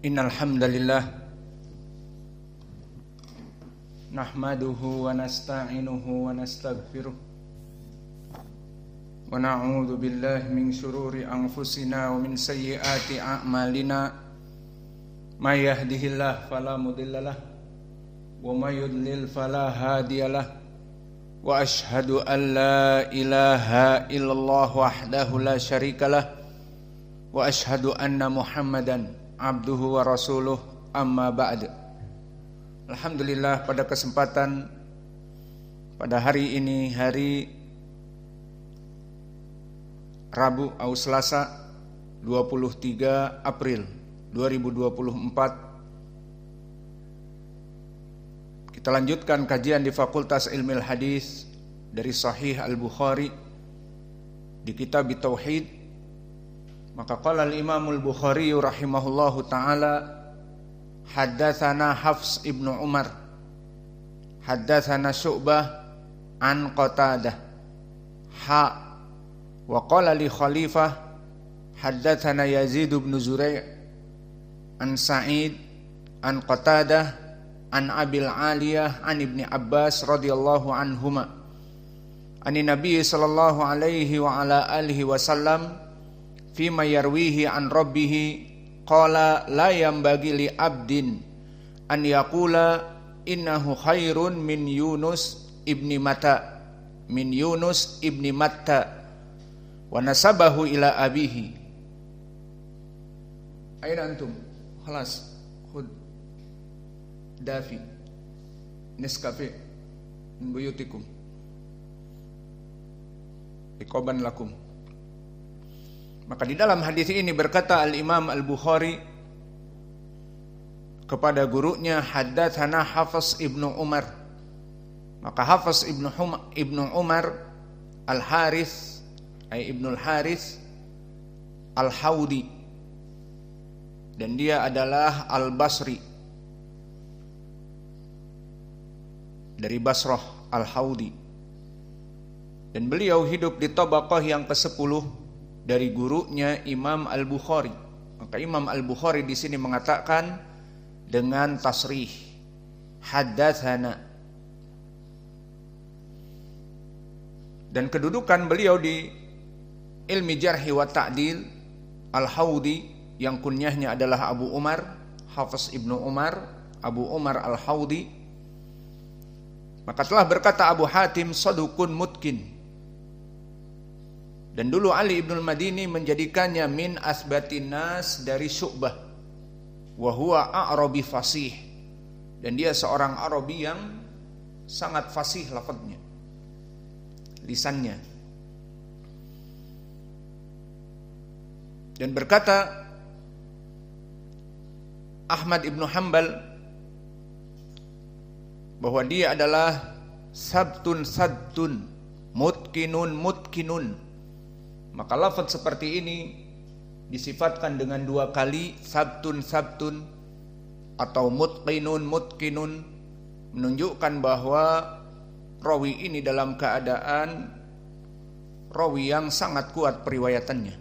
Innal hamdalillah nahmaduhu wa nasta'inuhu wa nastaghfiruh wa na'udzu billahi min shururi anfusina wa min sayyiati a'malina may yahdihillahu fala mudhillalah wa may yudlil fala hadiyalah wa ashhadu an la ilaha illallah wahdahu la syarikalah wa ashhadu anna Muhammadan abduhu wa rasuluh amma ba'd. Alhamdulillah, pada kesempatan pada hari ini, hari Rabu atau Selasa 23 April 2024, kita lanjutkan kajian di Fakultas Ilmu Hadis dari Sahih Al-Bukhari di Kitab Tauhid. Maka qala al-Imam al-Bukhari rahimahullahu ta'ala, haddatsana Hafs ibnu Umar, haddatsana Syu'bah an Qatadah, wa qala li Khalifah, haddatsana Yazid ibn Zurai' an Sa'id an Qatadah an Abil Aliyah an Ibni Abbas radhiyallahu anhuma an Nabi sallallahu alaihi wa ala alihi wasallam fima yarwihi an rabbih qala la yambagi li abdin an yaqula innahu khairun min Yunus ibni Matta wa nasabahu ila abihi. Aina antum? Khalas khud dafi Nescafe min buyutikum iqaban lakum. Maka di dalam hadis ini berkata Al-Imam Al-Bukhari kepada gurunya, haddatsana Hafs ibnu Umar. Maka Hafs ibnu Umar Al-Harits Ibnu Al-Harits Al-Haudi, dan dia adalah Al-Basri dari Basrah Al-Haudi, dan beliau hidup di tabaqah yang ke-10 dari gurunya Imam Al-Bukhari. Maka Imam Al-Bukhari di sini mengatakan dengan tasrih haddatsana. Dan kedudukan beliau di ilmi jarhi wa ta'dil Al-Haudi, yang kunyahnya adalah Abu Umar, Hafs ibnu Umar, Abu Umar Al-Haudi. Maka telah berkata Abu Hatim, sadukun mutkin. Dan dulu Ali ibn al-Madini menjadikannya min asbatin nas dari Syu'bah, wa huwa a'rabi fasih, dan dia seorang Arabi yang sangat fasih lafadznya, lisannya. Dan berkata Ahmad ibn Hanbal bahwa dia adalah sabtun mutkinun. Maka lafaz seperti ini disifatkan dengan 2 kali, sabtun atau mutkinun, menunjukkan bahwa rawi ini dalam keadaan rawi yang sangat kuat periwayatannya.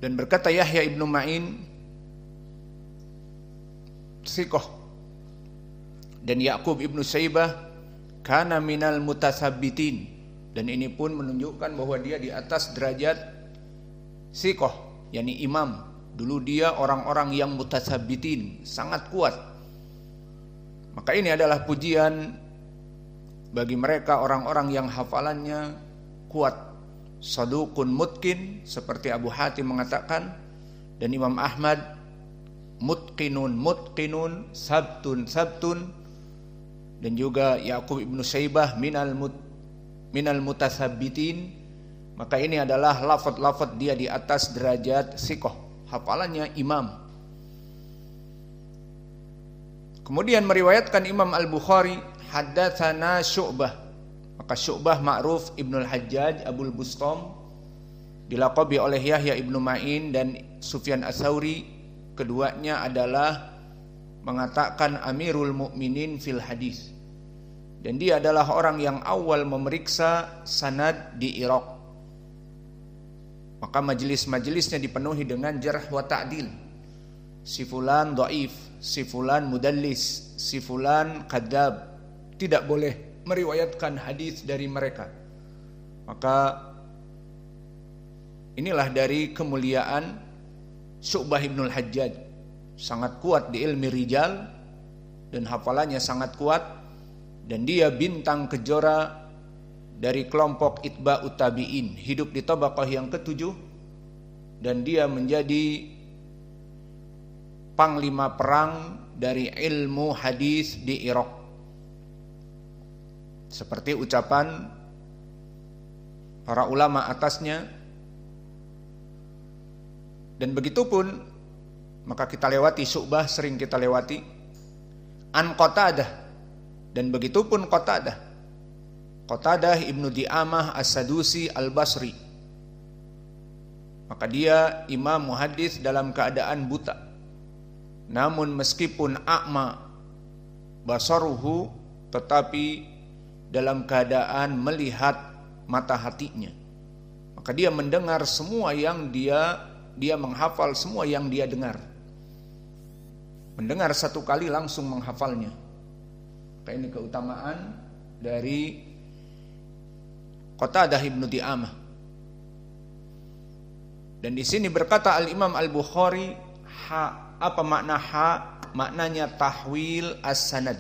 Dan berkata Yahya ibnu Ma'in thiqah, dan Ya'qub ibnu Syaibah kana minal mutasabbitin, dan ini pun menunjukkan bahwa dia di atas derajat thiqah, yakni imam. Dulu dia orang-orang yang mutasabbitin, sangat kuat. Maka ini adalah pujian bagi mereka orang-orang yang hafalannya kuat. Sadukun mutkin, seperti Abu Hatim mengatakan, dan Imam Ahmad mutkinun, sabtun, dan juga Ya'qub ibnu Syaibah minal mutasabbitin. Maka ini adalah lafaz-lafaz dia di atas derajat thiqah, hafalannya imam. Kemudian meriwayatkan Imam Al-Bukhari, haddatsana Syu'bah. Maka Syu'bah ma'ruf Ibnul Hajjaj Abul Bustam, dilaqabi oleh Yahya ibnu Ma'in dan Sufyan Ats-Tsauri. Keduanya adalah mengatakan Amirul Mukminin fil hadis, dan dia adalah orang yang awal memeriksa sanad di Irak. maka majelis-majelisnya dipenuhi dengan jarh wa ta'dil. Si fulan dhaif, si fulan mudallis, si fulan kadzab, tidak boleh meriwayatkan hadis dari mereka. Maka inilah dari kemuliaan Syu'bah ibnul Hajjaj, sangat kuat di ilmi rijal dan hafalannya sangat kuat, dan dia bintang kejora dari kelompok itba'ut tabi'in, hidup di tabaqah yang ke-7, dan dia menjadi panglima perang dari ilmu hadis di Irak. Seperti ucapan para ulama atasnya. Dan begitupun, maka kita lewati Syu'bah, sering kita lewati an Qatadah, dan begitupun Qatadah ibnu Di'amah As-Sadusi Al-Basri. Maka dia imam muhaddis dalam keadaan buta, namun meskipun a'ma basaruhu, tetapi dalam keadaan melihat mata hatinya. Maka dia mendengar semua yang dia menghafal semua yang dia dengar. Mendengar satu kali langsung menghafalnya. Maka ini keutamaan dari Qatadah ibnu Di'amah. Dan di sini berkata Al-Imam Al-Bukhari, apa makna maknanya tahwil as-sanad.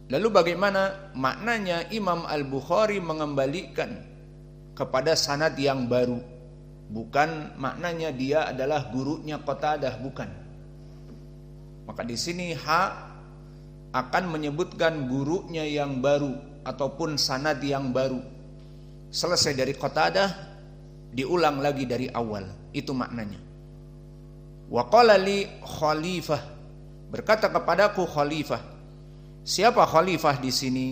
Lalu bagaimana maknanya Imam Al-Bukhari mengembalikan kepada sanad yang baru? Bukan maknanya dia adalah gurunya Qatadah, bukan. Maka di sini akan menyebutkan gurunya yang baru ataupun sanad yang baru. Selesai dari Qatadah, diulang lagi dari awal. Itu maknanya. Wa qala li khalifah, berkata kepadaku khalifah. Siapa khalifah di sini?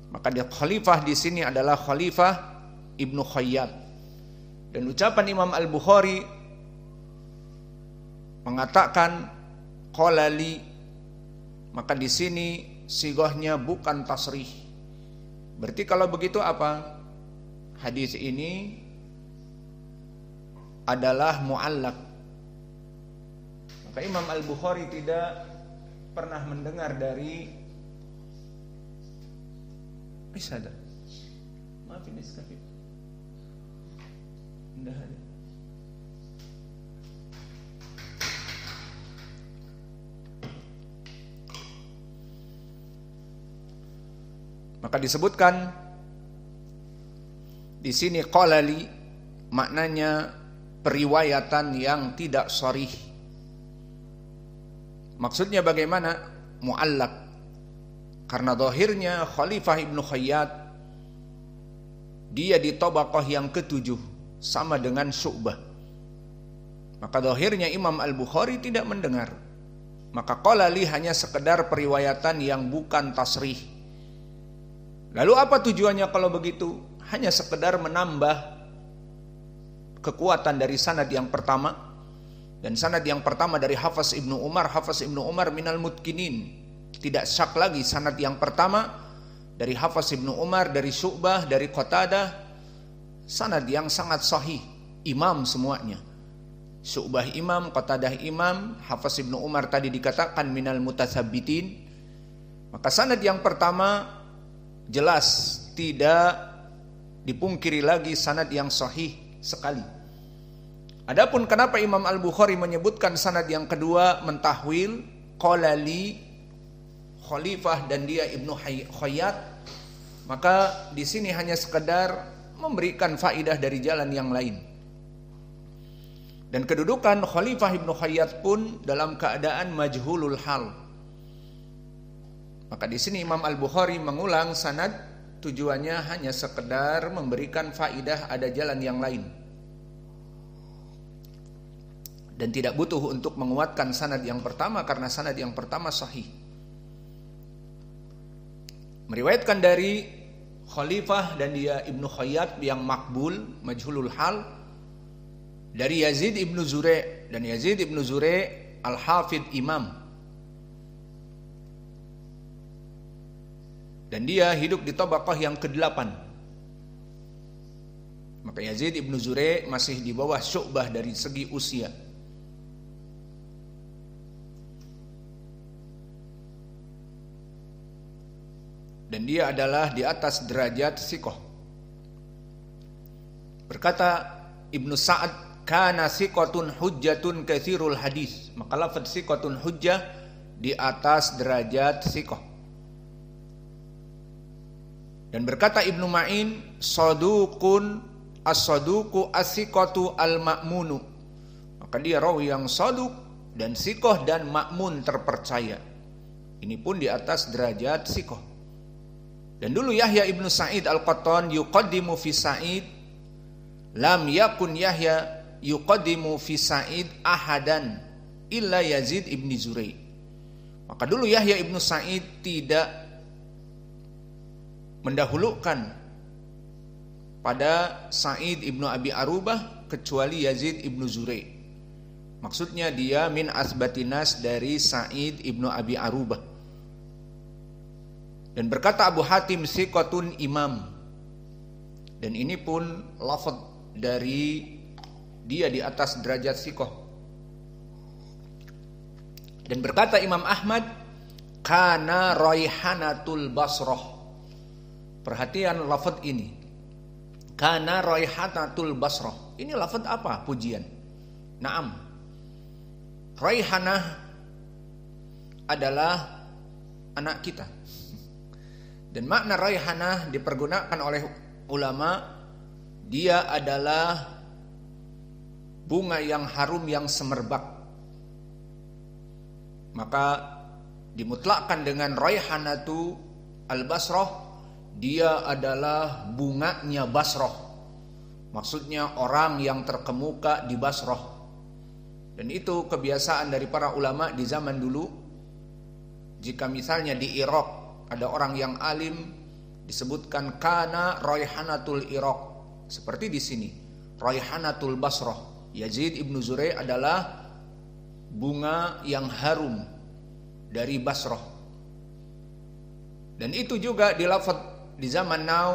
Maka dia khalifah di sini adalah Khalifah Ibnu Khayyat. Dan ucapan Imam Al-Bukhari mengatakan qala li, maka di sini sighahnya bukan tasrih. Berarti kalau begitu apa? Hadis ini adalah mu'allaq. Maka Imam Al-Bukhari tidak pernah mendengar dari Isada. Maafin iskafif. Indah ada. Maka disebutkan di sini qalali, maknanya periwayatan yang tidak sharih. Maksudnya bagaimana? Mu'allaq. Karena zahirnya Khalifah Ibnu Khayyat dia di tabaqah yang ke-7 sama dengan Syu'bah. Maka zahirnya Imam Al-Bukhari tidak mendengar. Maka qalali hanya sekedar periwayatan yang bukan tasrih. Lalu apa tujuannya kalau begitu? Hanya sekedar menambah kekuatan dari sanad yang pertama. Dan sanad yang pertama dari Hafs Ibnu Umar, Hafs Ibnu Umar minal mutkinin. Tidak syak lagi sanad yang pertama dari Hafs Ibnu Umar, dari Syu'bah, dari Qatadah, sanad yang sangat sahih, imam semuanya. Syu'bah imam, Qatadah imam, Hafs Ibnu Umar tadi dikatakan minal mutasabbitin. Maka sanad yang pertama jelas tidak dipungkiri lagi sanad yang sahih sekali. Adapun kenapa Imam Al-Bukhari menyebutkan sanad yang kedua mentahwil qala li Khalifah dan dia Ibnu Khayyat, maka di sini hanya sekedar memberikan faidah dari jalan yang lain. Dan kedudukan Khalifah Ibnu Khayyat pun dalam keadaan majhulul hal. Maka di sini Imam Al-Bukhari mengulang sanad, tujuannya hanya sekedar memberikan faidah ada jalan yang lain. Dan tidak butuh untuk menguatkan sanad yang pertama karena sanad yang pertama sahih. Meriwayatkan dari Khalifah dan dia Ibnu Khayyat yang makbul, majhulul hal, dari Yazid Ibnu Zurei, dan Yazid Ibnu Zurei al-Hafidh imam. Dan dia hidup di tabaqah yang ke-8. Maka Yazid ibnu Zurei masih di bawah Syu'bah dari segi usia. Dan dia adalah di atas derajat siqah. Berkata Ibnu Sa'ad, kana siqatun hujjatun katsirul hadis. Maka lafaz siqatun hujjah di atas derajat siqah. Dan berkata Ibnu Ma'in, saduqun as-saduqu as-siqatu al-ma'munu. Maka dia rawi yang saduq dan siqah dan ma'mun terpercaya. Ini pun di atas derajat siqah. Dan dulu Yahya ibnu Sa'id al-Qattan yuqaddimu fi Sa'id, lam yakun Yahya yuqaddimu fi Sa'id ahadan illa Yazid ibnu Zurei. Maka dulu Yahya ibnu Sa'id tidak mendahulukan pada Sa'id ibnu Abi Arubah kecuali Yazid ibnu Zurei. Maksudnya dia min asbatinas dari Sa'id ibnu Abi Arubah. Dan berkata Abu Hatim siqatun imam. Dan ini pun lafaz dari dia di atas derajat siqah. Dan berkata Imam Ahmad, kana raihanatul Basrah. Perhatian lafaz ini. Kana raihanatul Basrah. Ini lafaz apa? Pujian. Naam. Raihanah adalah anak kita. Dan makna raihanah dipergunakan oleh ulama, dia adalah bunga yang harum yang semerbak. Maka dimutlakkan dengan raihanatu al-Basrah, dia adalah bunganya Basrah. Maksudnya orang yang terkemuka di Basrah. Dan itu kebiasaan dari para ulama di zaman dulu. Jika misalnya di Irak ada orang yang alim, disebutkan kana raihanatul Iraq. Seperti di sini, raihanatul Basrah. Yazid ibnu Zurei adalah bunga yang harum dari Basrah. Dan itu juga dilafaz di zaman now.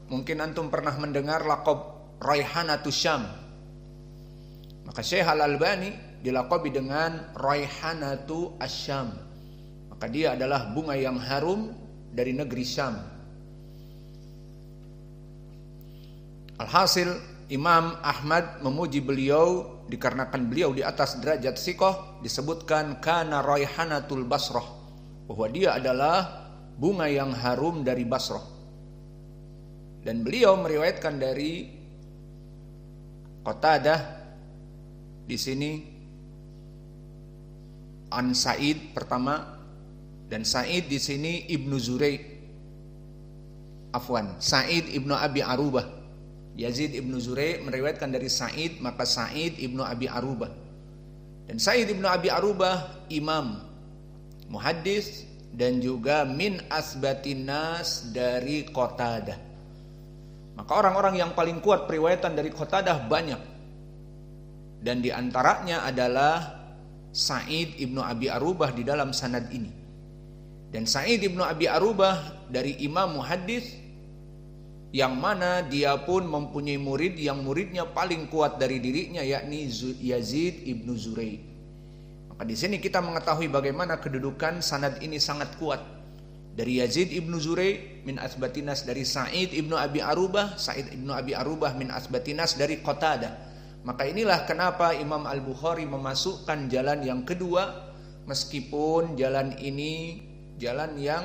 Mungkin antum pernah mendengar laqab raihanatus Syam. Maka Syekh Al-Albani dilaqabi dengan raihanatu asy-Syam. Maka dia adalah bunga yang harum dari negeri Syam. Alhasil Imam Ahmad memuji beliau dikarenakan beliau di atas derajat siqah, disebutkan kana raihanatul Basrah, bahwa dia adalah bunga yang harum dari Basrah. Dan beliau meriwayatkan dari Qatadah di sini an Sa'id pertama. Dan Sa'id di sini ibnu Zurei. Afwan, Sa'id ibnu Abi Arubah. Yazid ibnu Zurei meriwayatkan dari Sa'id, maka Sa'id ibnu Abi Arubah. Dan Sa'id ibnu Abi Arubah imam, muhaddis, dan juga min asbatinas dari Qatadah. Maka orang-orang yang paling kuat periwayatan dari Qatadah banyak. Dan di antaranya adalah Sa'id ibnu Abi Arubah di dalam sanad ini. Dan Sa'id ibnu Abi Arubah dari imam muhaddis, yang mana dia pun mempunyai murid yang muridnya paling kuat dari dirinya, yakni Yazid ibnu Zurei. Maka di sini kita mengetahui bagaimana kedudukan sanad ini sangat kuat. Dari Yazid ibnu Zurei min asbatinas dari Sa'id ibnu Abi Arubah, Sa'id ibnu Abi Arubah min asbatinas dari Qatadah. Maka inilah kenapa Imam Al-Bukhari memasukkan jalan yang kedua, meskipun jalan ini jalan yang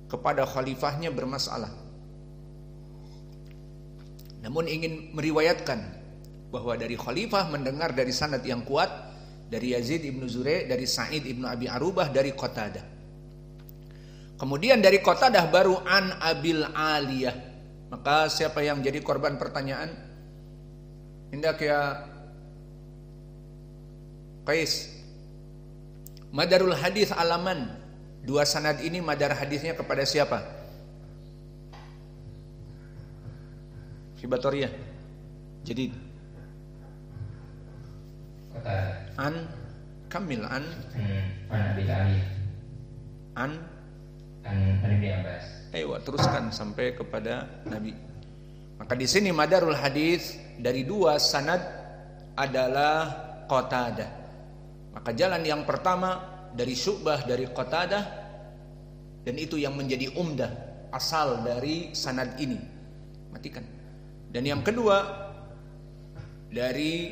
kepada khalifahnya bermasalah. Namun ingin meriwayatkan bahwa dari khalifah mendengar dari sanad yang kuat, dari Yazid ibnu Zurei, dari Sa'id ibnu Abi Arubah, dari Qatadah. Kemudian dari Qatadah baru an Abil Aliyah. Maka siapa yang jadi korban pertanyaan? Hendak ya Qais, madarul hadis alaman. Dua sanad ini madar hadisnya kepada siapa? Fibatoriyah. Jadi an kamil an Abi Ali an Nabi Abbas. Ayo teruskan sampai kepada Nabi. Maka di sini madarul hadis dari dua sanad adalah Qatadah. Maka jalan yang pertama dari Syu'bah dari Qatadah, dan itu yang menjadi umdah asal dari sanad ini. Matikan. Dan yang kedua dari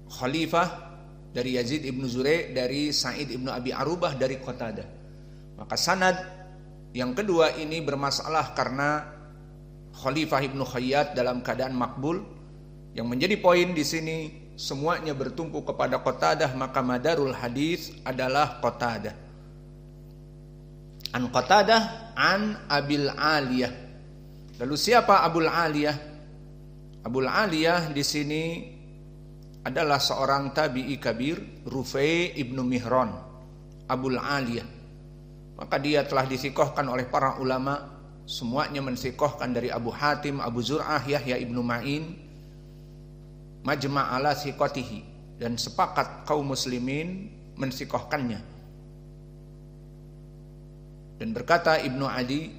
Khalifah dari Yazid ibnu Zurei dari Sa'id ibnu Abi Arubah dari Qatadah. Maka sanad yang kedua ini bermasalah karena Khalifah ibnu Khayyat dalam keadaan makbul. Yang menjadi poin di sini semuanya bertumpu kepada Qatadah, maka madarul hadis adalah Qatadah. An Qatadah an Abil Aliyah. Lalu siapa Abul Aliyah? Abul Aliyah di sini adalah seorang tabi'i kabir, Rufai ibnu Mihran, Abul Aliyah. Maka dia telah disikohkan oleh para ulama, semuanya mensikohkan dari Abu Hatim, Abu Zur'ah, Yahya ibnu Ma'in, majma' ala siqatihi, dan sepakat kaum muslimin mensikohkannya. Dan berkata Ibnu Adi,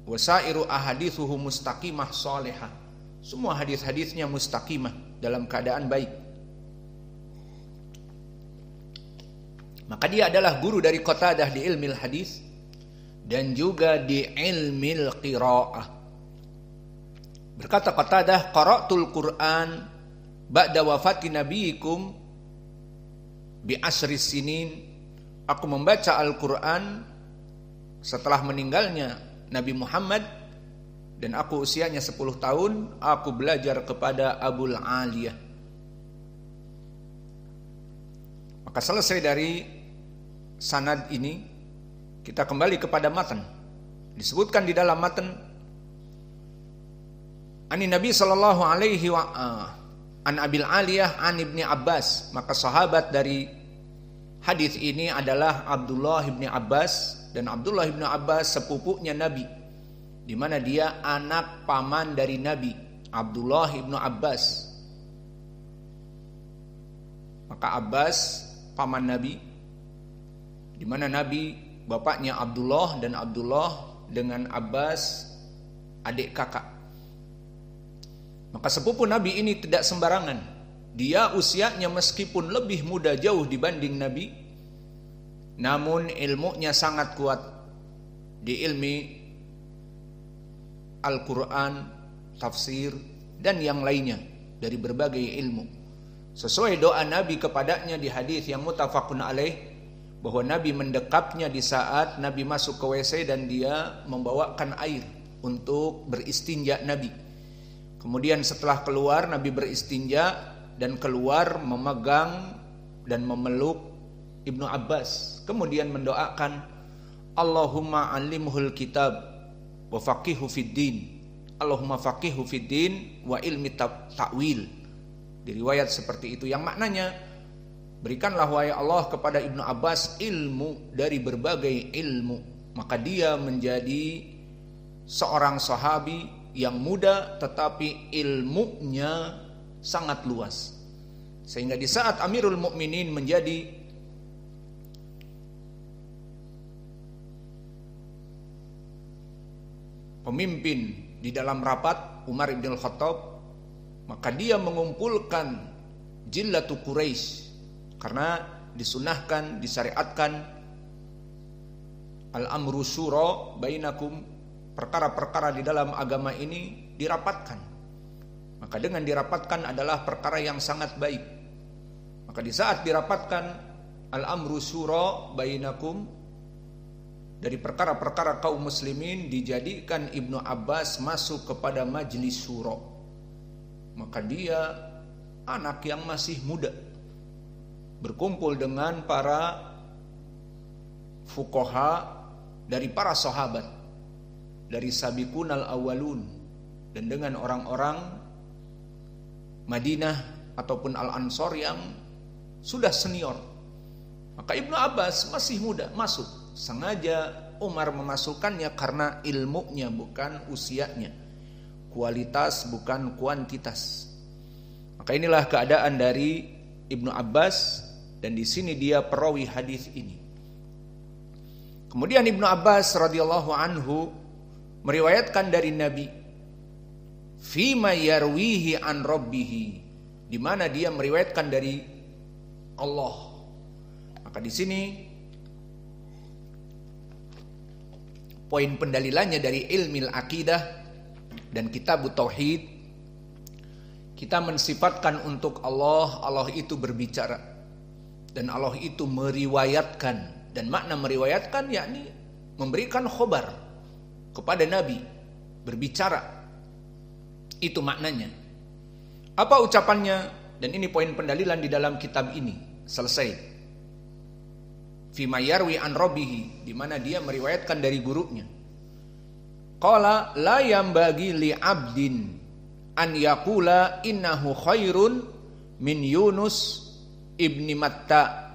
wasairu ahadithuhu mustaqimah salihah, semua hadis-hadisnya mustaqimah, dalam keadaan baik. Maka dia adalah guru dari Qatadah di ilmil hadis dan juga di ilmil qiraah. Berkata Qatadah, qara'tul Qur'an ba'da wafati nabiyikum bi asris sinin. Aku membaca Al-Qur'an setelah meninggalnya Nabi Muhammad dan aku usianya 10 tahun. Aku belajar kepada Abul Aliyah. Maka selesai dari sanad ini, kita kembali kepada matan. Disebutkan di dalam matan, Ani Nabi sallallahu alaihi wa an Abil Aliyah an Ibni Abbas. Maka sahabat dari hadis ini adalah Abdullah ibni Abbas, dan Abdullah ibni Abbas sepupunya Nabi, di mana dia anak paman dari Nabi, Abdullah ibnu Abbas. Maka Abbas paman Nabi, di mana Nabi bapaknya Abdullah dan Abdullah dengan Abbas adik kakak. Maka sepupu Nabi ini tidak sembarangan. Dia usianya meskipun lebih muda jauh dibanding Nabi, namun ilmunya sangat kuat di ilmi Al-Quran, tafsir, dan yang lainnya dari berbagai ilmu. Sesuai doa Nabi kepadanya di hadis yang muttafaqun alaih, bahwa Nabi mendekapnya di saat Nabi masuk ke WC dan dia membawakan air untuk beristinja Nabi. Kemudian setelah keluar, Nabi beristinja dan keluar memegang dan memeluk Ibnu Abbas. Kemudian mendoakan, Allahumma alimhul kitab wa faqihu fid din. Allahumma faqihu fid din wa ilmi ta'wil. Diriwayat seperti itu, yang maknanya, berikanlah wahai Allah kepada Ibnu Abbas ilmu dari berbagai ilmu. Maka dia menjadi seorang sahabi yang muda tetapi ilmunya sangat luas. Sehingga di saat Amirul Mukminin menjadi pemimpin di dalam rapat, Umar bin Khattab, maka dia mengumpulkan Jillatu Quraisy. Karena disunahkan, disyariatkan al-amru syura bainakum, perkara-perkara di dalam agama ini dirapatkan. Maka dengan dirapatkan adalah perkara yang sangat baik. Maka di saat dirapatkan al-amru syura bainakum, dari perkara-perkara kaum muslimin dijadikan Ibnu Abbas masuk kepada majlis syura. Maka dia anak yang masih muda, berkumpul dengan para fuqaha dari para sahabat, dari sabiqunal awwalun, dan dengan orang-orang Madinah ataupun Al-Ansor yang sudah senior. Maka Ibnu Abbas masih muda masuk. Sengaja Umar memasukkannya karena ilmunya, bukan usianya. Kualitas bukan kuantitas. Maka inilah keadaan dari Ibnu Abbas, dan di sini dia perawi hadis ini. Kemudian Ibnu Abbas radhiyallahu anhu meriwayatkan dari Nabi fima yarwihi an rabbihi, di mana dia meriwayatkan dari Allah. Maka di sini poin pendalilannya dari ilmil akidah dan kitab tauhid, kita mensifatkan untuk Allah, Allah itu berbicara dan Allah itu meriwayatkan. Dan makna meriwayatkan yakni memberikan khobar kepada Nabi, berbicara. Itu maknanya. Apa ucapannya? Dan ini poin pendalilan di dalam kitab ini. Selesai. Fima yarwi an rabbihi, di mana dia meriwayatkan dari gurunya. Qala la yambagi li abdin an yaqula innahu khairun min Yunus ibni Matta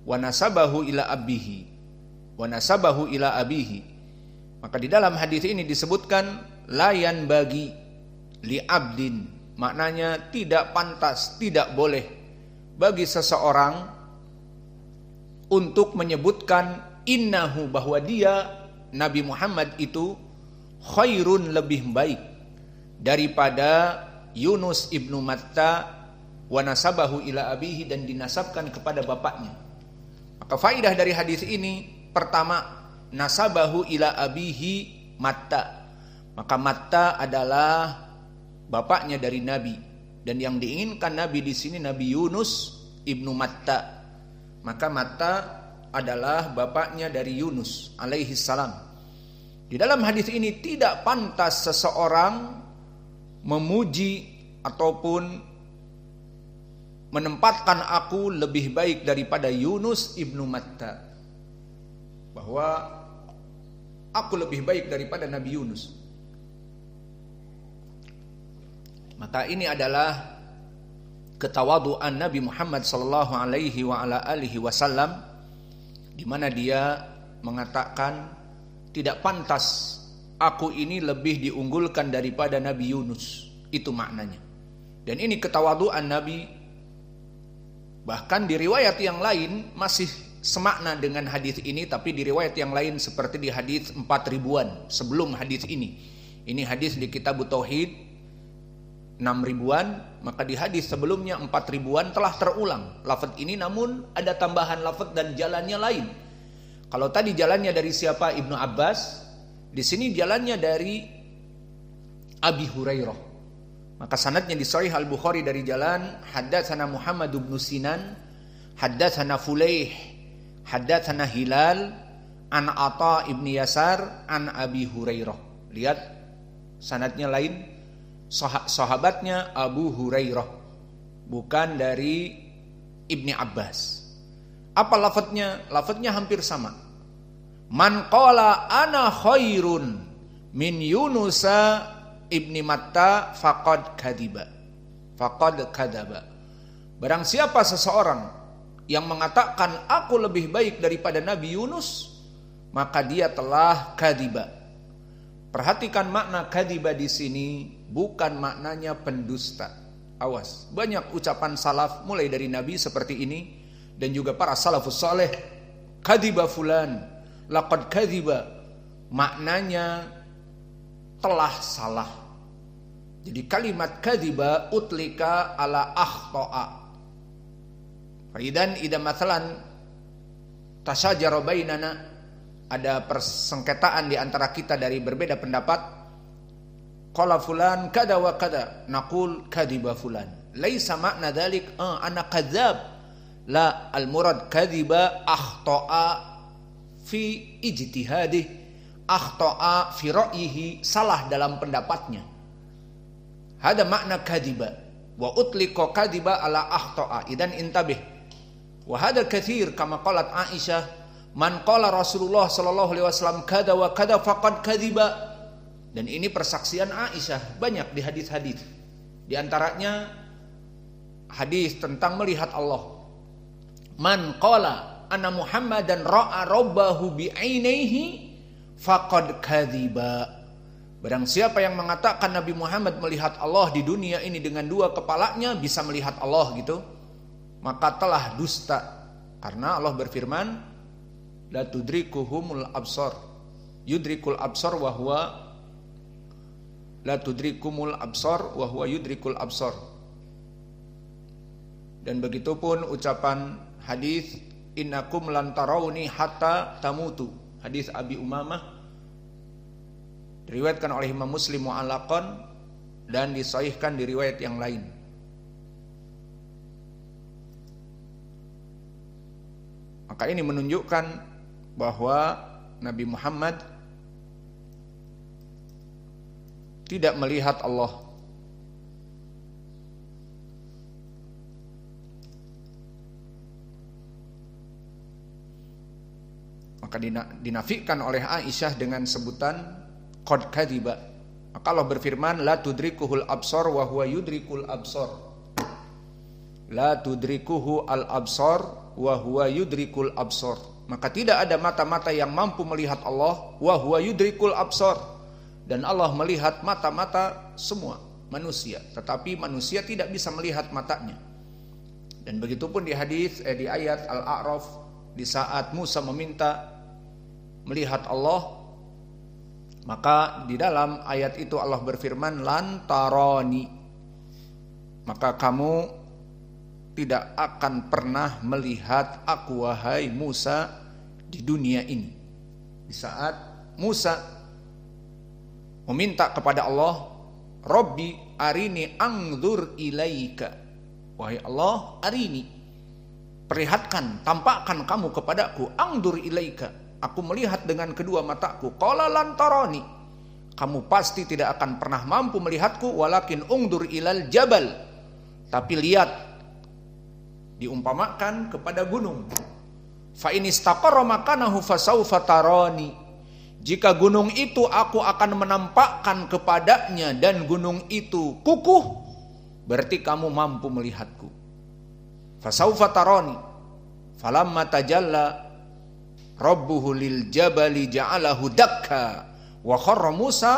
wa nasabahu ila abihi. Maka di dalam hadis ini disebutkan layan bagi li abdin, maknanya tidak pantas, tidak boleh bagi seseorang untuk menyebutkan innahu, bahwa dia Nabi Muhammad itu khairun, lebih baik daripada Yunus ibnu Matta wa nasabahu ila abihi, dan dinasabkan kepada bapaknya. Maka faidah dari hadis ini, pertama, nasabahu ila abihi Matta. Maka Matta adalah bapaknya dari Nabi, dan yang diinginkan Nabi di sini Nabi Yunus ibnu Matta. Maka Matta adalah bapaknya dari Yunus alaihi salam. Di dalam hadis ini tidak pantas seseorang memuji ataupun menempatkan aku lebih baik daripada Yunus ibnu Matta, bahwa aku lebih baik daripada Nabi Yunus. Maka ini adalah ketawaduan Nabi Muhammad sallallahu alaihi wa ala alihi wasallam, di mana dia mengatakan tidak pantas aku ini lebih diunggulkan daripada Nabi Yunus. Itu maknanya. Dan ini ketawaduan Nabi. Bahkan di riwayat yang lain masih semakna dengan hadis ini, tapi di riwayat yang lain seperti di hadis 4.000-an sebelum hadis ini. Ini hadis di kitab tauhid 6.000-an, maka di hadis sebelumnya 4.000-an telah terulang lafaz ini, namun ada tambahan lafaz dan jalannya lain. Kalau tadi jalannya dari siapa? Ibnu Abbas. Di sini jalannya dari Abi Hurairah. Maka sanadnya di Sahih Al-Bukhari dari jalan haddatsana Muhammad bin Sinan, haddatsana Fulaih, haddatsana Hilal, an Atha ibni Yasar, an Abi Hurairah. Lihat sanadnya lain, sahabatnya Abu Hurairah, bukan dari Ibni Abbas. Apa lafadznya? Lafadznya hampir sama. Man qala ana khairun min Yunusa ibni Matta faqad kadaba. Barang siapa seseorang yang mengatakan aku lebih baik daripada Nabi Yunus, maka dia telah kadiba. Perhatikan makna kadiba di sini, bukan maknanya pendusta. Awas, banyak ucapan salaf mulai dari Nabi seperti ini, dan juga para salafus saleh, kadiba fulan, laqad kadiba, maknanya telah salah. Jadi kalimat kadiba utlika ala akhta'a. Faidan idza mathalan tasyajara bainana, ada persengketaan di antara kita dari berbeda pendapat, qala fulan kada wa kada, naqul kadiba fulan. Laisa makna dzalik ana kadzab. La, al murad kadiba akhta'a fi ijtihadih, akhta'a fi ra'yihi, salah dalam pendapatnya. Hada makna kadiba wa utliqa kadiba ala akhta'a. Idan intabih. Wa hada katsir kama qalat Aisyah, man qala Rasulullah sallallahu alaihi wasallam kada wa kada faqad kadiba. Dan ini persaksian Aisyah banyak di hadis-hadis. Di antaranya hadis tentang melihat Allah. Man qala anna Muhammadan ra'a rabbahu bi'ainaihi faqad kadiba. Barang siapa yang mengatakan Nabi Muhammad melihat Allah di dunia ini dengan dua kepalanya, bisa melihat Allah gitu, maka telah dusta. Karena Allah berfirman, la tudrikuhumul absar. Yudrikul absar wa huwa la tudrikumul absar wa huwa yudrikul absar. Dan begitupun ucapan hadis innakum lan tarawni hatta tamutu. Hadis Abi Umamah diriwayatkan oleh Imam Muslim mu'allaqan dan disahihkan di riwayat yang lain. Maka ini menunjukkan bahwa Nabi Muhammad tidak melihat Allah. Maka dinafikan oleh Aisyah dengan sebutan qad kadziba. Maka Allah berfirman la tudrikuhul absar wa huwa yudrikul absar. La tudrikuhu al absar wa huwa yudrikul absar. Maka tidak ada mata-mata yang mampu melihat Allah, wa huwa yudrikul absar. Dan Allah melihat mata-mata semua manusia, tetapi manusia tidak bisa melihat matanya. Dan begitupun di hadis di ayat Al-A'raf, di saat Musa meminta melihat Allah, maka di dalam ayat itu Allah berfirman lan tarani, maka kamu tidak akan pernah melihat aku wahai Musa di dunia ini. Di saat Musa meminta kepada Allah, Rabbi arini anzur ilaika, wahai Allah arini, perlihatkan, tampakkan kamu kepadaku, anzur ilaika, aku melihat dengan kedua mataku. Qala lan tarani, kamu pasti tidak akan pernah mampu melihatku, walakin unzur ilal jabal, tapi lihat, diumpamakan kepada gunung. Fa in istaqarra makanahu fasawfa tarani, jika gunung itu aku akan menampakkan kepadanya dan gunung itu kukuh, berarti kamu mampu melihatku. Fasawfa tarani, falamma tajalla rabbuhu lil jabali ja'alahu dakka wa kharra Musa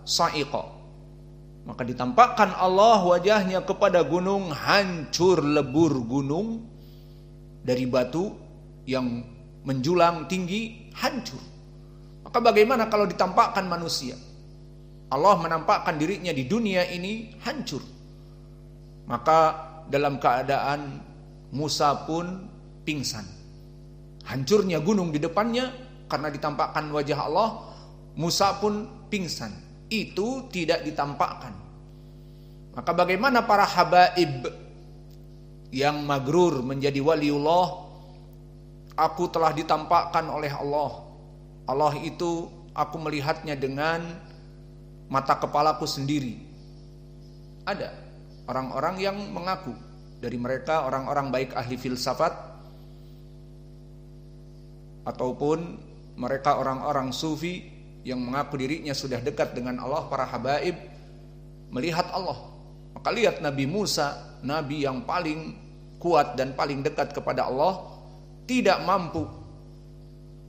sa'iqa, maka ditampakkan Allah wajahnya kepada gunung, hancur lebur gunung dari batu yang menjulang tinggi, hancur. Maka bagaimana kalau ditampakkan manusia? Allah menampakkan dirinya di dunia ini hancur. Maka dalam keadaan Musa pun pingsan. Hancurnya gunung di depannya karena ditampakkan wajah Allah, Musa pun pingsan. Itu tidak ditampakkan. Maka bagaimana para habaib yang magrur menjadi waliullah? Aku telah ditampakkan oleh Allah. Allah itu aku melihatnya dengan mata kepalaku sendiri. Ada orang-orang yang mengaku, dari mereka orang-orang baik ahli filsafat ataupun mereka orang-orang sufi yang mengaku dirinya sudah dekat dengan Allah, para habaib melihat Allah. Maka lihat Nabi Musa, nabi yang paling kuat dan paling dekat kepada Allah, tidak mampu.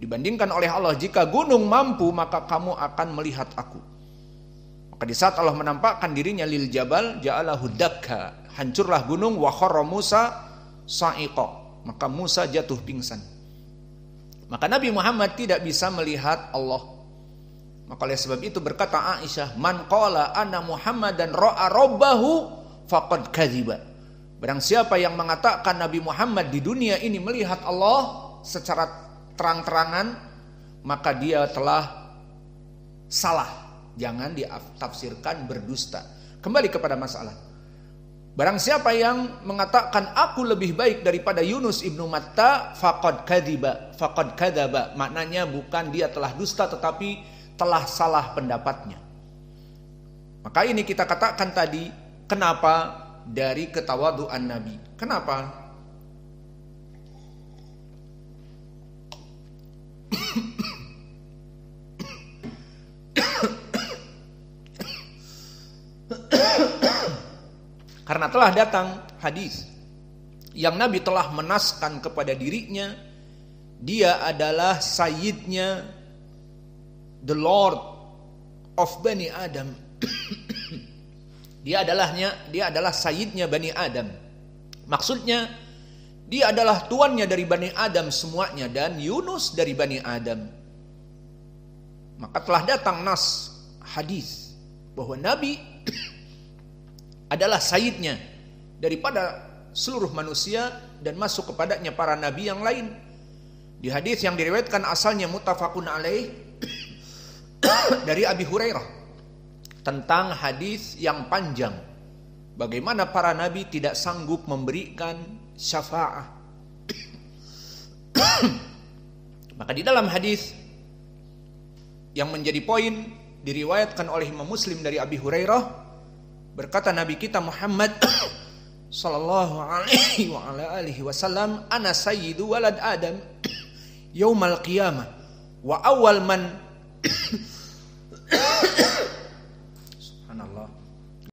Dibandingkan oleh Allah, jika gunung mampu maka kamu akan melihat aku. Maka di saat Allah menampakkan dirinya lil jabal ja'alahu dakka, hancurlah gunung, wa kharra Musa sa'iqa, maka Musa jatuh pingsan. Maka Nabi Muhammad tidak bisa melihat Allah. Maka oleh sebab itu berkata Aisyah, man qala anna Muhammadan ra'a rabbahu faqad kadziba. Barang siapa yang mengatakan Nabi Muhammad di dunia ini melihat Allah secara terang-terangan, maka dia telah salah. Jangan ditafsirkan berdusta. Kembali kepada masalah. Barang siapa yang mengatakan aku lebih baik daripada Yunus ibnu Matta, faqad kadziba, faqad kadzaba. Maknanya bukan dia telah dusta, tetapi telah salah pendapatnya. Maka ini kita katakan tadi, kenapa dari ketawaduan Nabi. Kenapa? Karena telah datang hadis yang Nabi telah menaskan kepada dirinya, dia adalah sayyidnya, the Lord of Bani Adam. Dia adalah sayyidnya Bani Adam. Maksudnya Dia adalah tuannya dari Bani Adam semuanya, dan Yunus dari Bani Adam. Maka telah datang nas hadis bahwa Nabi adalah sayyidnya daripada seluruh manusia dan masuk kepadanya para nabi yang lain. Di hadis yang diriwayatkan asalnya muttafaqun alaih dari Abi Hurairah tentang hadis yang panjang, bagaimana para nabi tidak sanggup memberikan syafaat. Maka di dalam hadis yang menjadi poin diriwayatkan oleh Imam Muslim dari Abi Hurairah, berkata Nabi kita Muhammad sallallahu alaihi wa ala alihi wasallam, ana sayyidu walad Adam yaumal qiyamah wa awal man